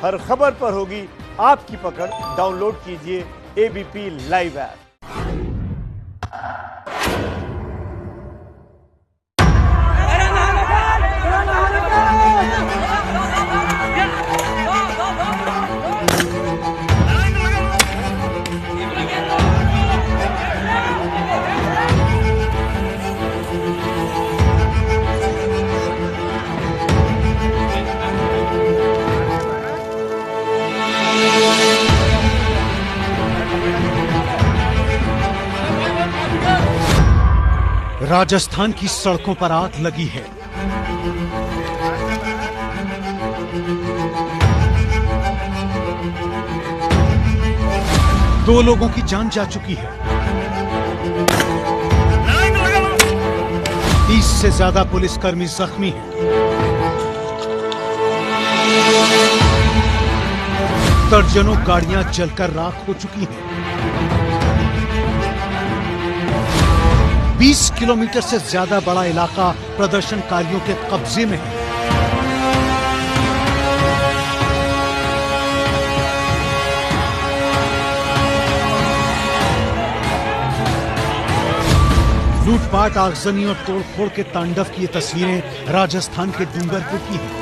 हर खबर पर होगी आपकी पकड़। डाउनलोड कीजिए एबीपी लाइव ऐप। राजस्थान की सड़कों पर आग लगी है। दो लोगों की जान जा चुकी है। 30 से ज्यादा पुलिसकर्मी जख्मी हैं। दर्जनों गाड़ियां जलकर राख हो चुकी हैं। 20 किलोमीटर से ज्यादा बड़ा इलाका प्रदर्शनकारियों के कब्जे में है। लूटपाट, आगजनी और तोड़फोड़ के तांडव की ये तस्वीरें राजस्थान के डूंगरपुर की हैं।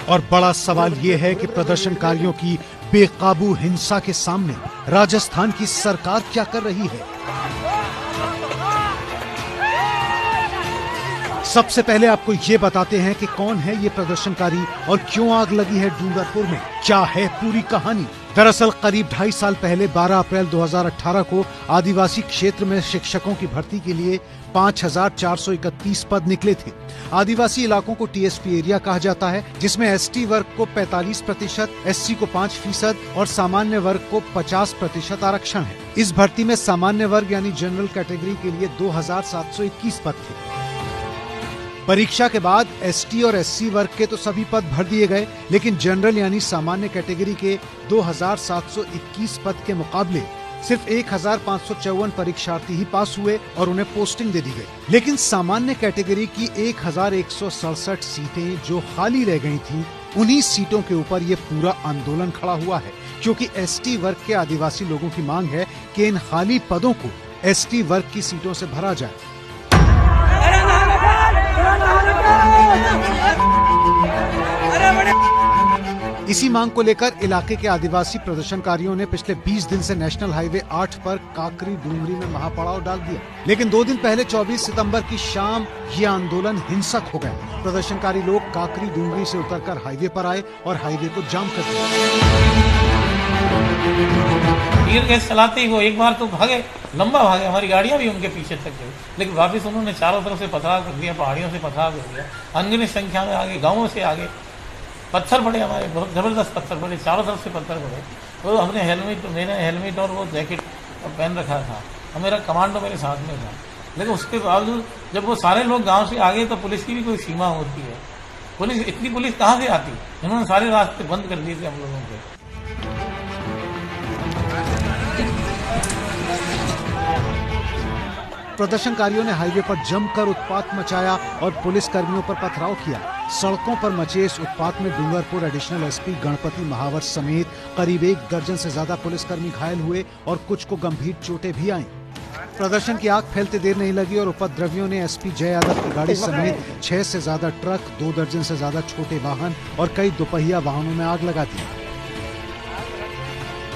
और बड़ा सवाल ये है कि प्रदर्शनकारियों की बेकाबू हिंसा के सामने राजस्थान की सरकार क्या कर रही है। सबसे पहले आपको ये बताते हैं कि कौन है ये प्रदर्शनकारी और क्यों आग लगी है डूंगरपुर में। क्या है पूरी कहानी। दरअसल करीब 2.5 साल पहले 12 अप्रैल 2018 को आदिवासी क्षेत्र में शिक्षकों की भर्ती के लिए 5,431 पद निकले थे। आदिवासी इलाकों को टीएसपी एरिया कहा जाता है, जिसमें एसटी वर्ग को 45%, एससी को 5% और सामान्य वर्ग को 50% आरक्षण है। इस भर्ती में सामान्य वर्ग यानी जनरल कैटेगरी के लिए 2,721 पद थे। परीक्षा के बाद एसटी और एससी वर्ग के तो सभी पद भर दिए गए, लेकिन जनरल यानी सामान्य कैटेगरी के 2,721 पद के मुकाबले सिर्फ 1,554 परीक्षार्थी ही पास हुए और उन्हें पोस्टिंग दे दी गई। लेकिन सामान्य कैटेगरी की 1,167 सीटें जो खाली रह गई थीं, उन्हीं सीटों के ऊपर ये पूरा आंदोलन खड़ा हुआ है, क्योंकि एसटी वर्ग के आदिवासी लोगों की मांग है कि इन खाली पदों को एसटी वर्ग की सीटों से भरा जाए। इसी मांग को लेकर इलाके के आदिवासी प्रदर्शनकारियों ने पिछले 20 दिन से नेशनल हाईवे 8 पर काकरी डूंगरी में महापड़ाव डाल दिया। लेकिन 2 दिन पहले 24 सितंबर की शाम ये आंदोलन हिंसक हो गया। प्रदर्शनकारी लोग काकरी डूंगरी से उतरकर हाईवे पर आए और हाईवे को जाम कर दिया। टीयर गैस चलाते ही वो एक बार तो भागे, लंबा भागे, हमारी गाड़ियां भी उनके पीछे तक गई, लेकिन वापिस उन्होंने चारों तरफ से पथराव कर दिया, पहाड़ियों से पथराव कर दिया, अनगिनत संख्या में आगे, गाँवों से आगे पत्थर पड़े, हमारे बहुत जबरदस्त पत्थर पड़े, चारों तरफ से पत्थर पड़े। तो हमने मैंने हेलमेट और वो जैकेट पहन रखा था और मेरा कमांडो मेरे साथ में था, लेकिन उसके बावजूद जब वो सारे लोग गांव से आगे तो पुलिस की भी कोई सीमा होती है। पुलिस, इतनी पुलिस कहाँ से आती? इन्होंने सारे रास्ते बंद कर दिए थे हम लोगों के। प्रदर्शनकारियों ने हाईवे पर जमकर उत्पात मचाया और पुलिस कर्मियों पर पथराव किया। सड़कों पर मचे इस उत्पात में डूंगरपुर एडिशनल एसपी गणपति महावर समेत करीब 1 दर्जन से ज्यादा पुलिसकर्मी घायल हुए और कुछ को गंभीर चोटें भी आईं। प्रदर्शन की आग फैलते देर नहीं लगी और उपद्रवियों ने एसपी जय यादव की गाड़ी समेत 6 से ज्यादा ट्रक, 2 दर्जन से ज्यादा छोटे वाहन और कई दोपहिया वाहनों में आग लगा दी।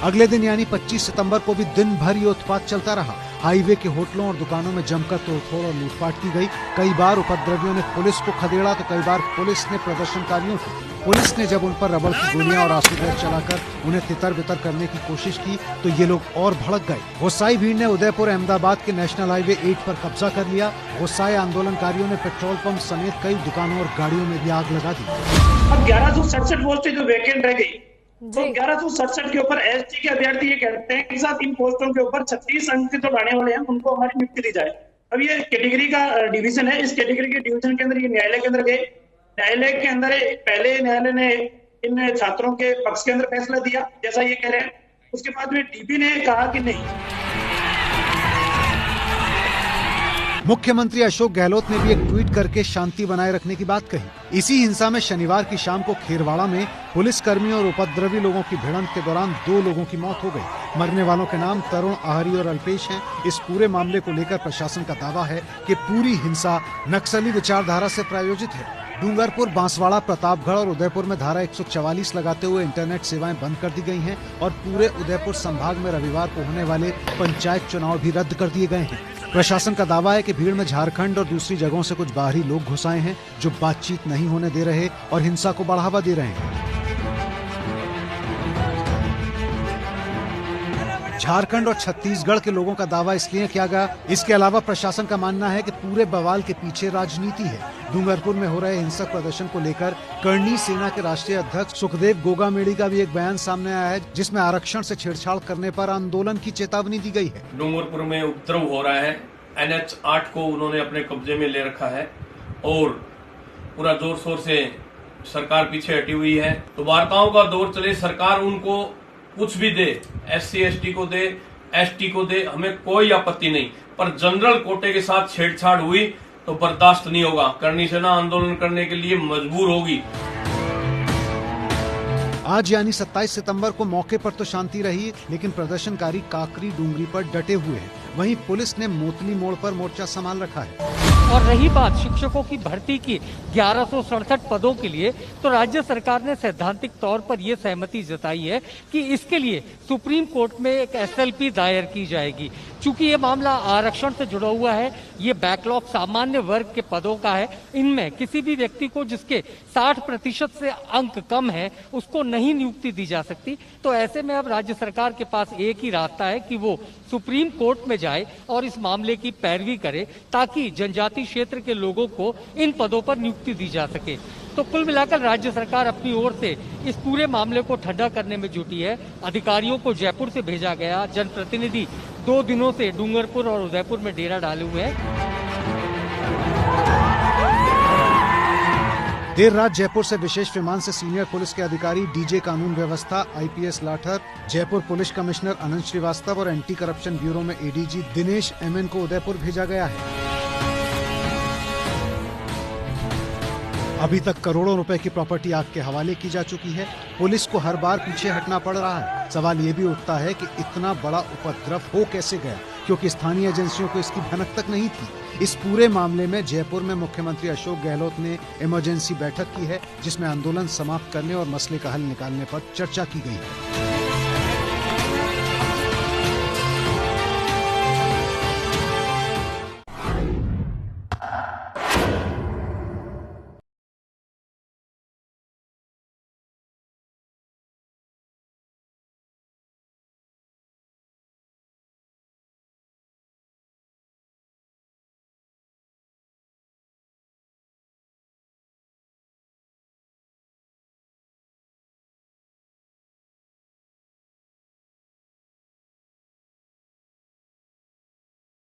अगले दिन यानी 25 सितंबर को भी दिन भर ये उत्पात चलता रहा। हाईवे के होटलों और दुकानों में जमकर तोड़फोड़ और लूटपाट की गई। कई बार उपद्रवियों ने पुलिस को खदेड़ा तो कई बार पुलिस ने प्रदर्शनकारियों को। पुलिस ने जब उन पर रबड़ की गोलियां और आंसू गैस चलाकर उन्हें तितर बितर करने की कोशिश की तो ये लोग और भड़क गए। गुस्साई भीड़ ने उदयपुर अहमदाबाद के नेशनल हाईवे 8 पर कब्जा कर लिया। गुस्साए आंदोलनकारियों ने पेट्रोल पंप समेत कई दुकानों और गाड़ियों में भी आग लगा दी। अब 1167 पोस्टें जो वैकेंट रह गई, तो 1167 के ऊपर एसटी के अभ्यर्थी ये कहते हैं कि साथ इन पोस्टों के ऊपर 36 अंक जो लाने वाले हैं उनको हमारी नियुक्ति दी जाए। अब ये कैटेगरी का डिवीजन है, इस कैटेगरी के डिवीजन के अंदर ये न्यायालय के अंदर गए। न्यायालय के अंदर पहले न्यायालय ने इन छात्रों के पक्ष के अंदर फैसला दिया, जैसा ये कह रहे हैं। उसके बाद में डीपी ने कहा कि नहीं। मुख्यमंत्री अशोक गहलोत ने भी एक ट्वीट करके शांति बनाए रखने की बात कही। इसी हिंसा में शनिवार की शाम को खेरवाड़ा में पुलिस कर्मियों और उपद्रवी लोगों की भिड़ंत के दौरान 2 लोगों की मौत हो गई। मरने वालों के नाम तरुण आहरी और अल्पेश हैं। इस पूरे मामले को लेकर प्रशासन का दावा है कि पूरी हिंसा नक्सली विचारधारा से प्रायोजित है। डूंगरपुर, बांसवाड़ा, प्रतापगढ़ और उदयपुर में धारा 144 लगाते हुए इंटरनेट सेवाएं बंद कर दी गई हैं और पूरे उदयपुर संभाग में रविवार को होने वाले पंचायत चुनाव भी रद्द कर दिए गए हैं। प्रशासन का दावा है कि भीड़ में झारखंड और दूसरी जगहों से कुछ बाहरी लोग घुस आए हैं जो बातचीत नहीं होने दे रहे और हिंसा को बढ़ावा दे रहे हैं। झारखंड और छत्तीसगढ़ के लोगों का दावा इसलिए किया गया। इसके अलावा प्रशासन का मानना है कि पूरे बवाल के पीछे राजनीति है। डूंगरपुर में हो रहे हिंसक प्रदर्शन को लेकर करनी सेना के राष्ट्रीय अध्यक्ष सुखदेव गोगामेड़ी का भी एक बयान सामने आया है, जिसमें आरक्षण से छेड़छाड़ करने पर आंदोलन की चेतावनी दी गई है। डूंगरपुर में उपद्रव हो रहा है। NH 8 को उन्होंने अपने कब्जे में ले रखा है और पूरा जोर शोर से सरकार पीछे हटी हुई है। तो वार्ताओं का दौर चले, सरकार उनको कुछ भी दे, SC ST को दे, ST को दे, हमें कोई आपत्ति नहीं, पर जनरल कोटे के साथ छेड़छाड़ हुई तो बर्दाश्त नहीं होगा। करनी सेना आंदोलन करने के लिए मजबूर होगी। आज यानी 27 सितंबर को मौके पर तो शांति रही, लेकिन प्रदर्शनकारी काकरी डूंगरी पर डटे हुए हैं। वहीं पुलिस ने मोतली मोड़ पर मोर्चा संभाल रखा है। और रही बात शिक्षकों की भर्ती की 1167 पदों के लिए, तो राज्य सरकार ने सैद्धांतिक तौर पर यह सहमति जताई है कि इसके लिए सुप्रीम कोर्ट में एक SLP दायर की जाएगी। चूंकि ये मामला आरक्षण से जुड़ा हुआ है, ये बैकलॉग सामान्य वर्ग के पदों का है, इनमें किसी भी व्यक्ति को जिसके 60% से अंक कम है उसको नहीं नियुक्ति दी जा सकती। तो ऐसे में अब राज्य सरकार के पास एक ही रास्ता है कि वो सुप्रीम कोर्ट में जाए और इस मामले की पैरवी करे, ताकि जनजाति क्षेत्र के लोगों को इन पदों पर नियुक्ति दी जा सके। तो कुल मिलाकर राज्य सरकार अपनी ओर से इस पूरे मामले को ठंडा करने में जुटी है। अधिकारियों को जयपुर से भेजा गया। जनप्रतिनिधि 2 दिनों से डूंगरपुर और उदयपुर में डेरा डाले हुए हैं। देर रात जयपुर से विशेष विमान से सीनियर पुलिस के अधिकारी, डीजे कानून व्यवस्था IPS Lathar, Jaipur police commissioner Anant Shrivastava और एंटी करप्शन ब्यूरो में ADG दिनेश MN को उदयपुर भेजा गया है। अभी तक करोड़ों रुपए की प्रॉपर्टी आग के हवाले की जा चुकी है। पुलिस को हर बार पीछे हटना पड़ रहा है। सवाल ये भी उठता है कि इतना बड़ा उपद्रव हो कैसे गया, क्योंकि स्थानीय एजेंसियों को इसकी भनक तक नहीं थी। इस पूरे मामले में जयपुर में मुख्यमंत्री अशोक गहलोत ने इमरजेंसी बैठक की है, जिसमें आंदोलन समाप्त करने और मसले का हल निकालने पर चर्चा की गई है।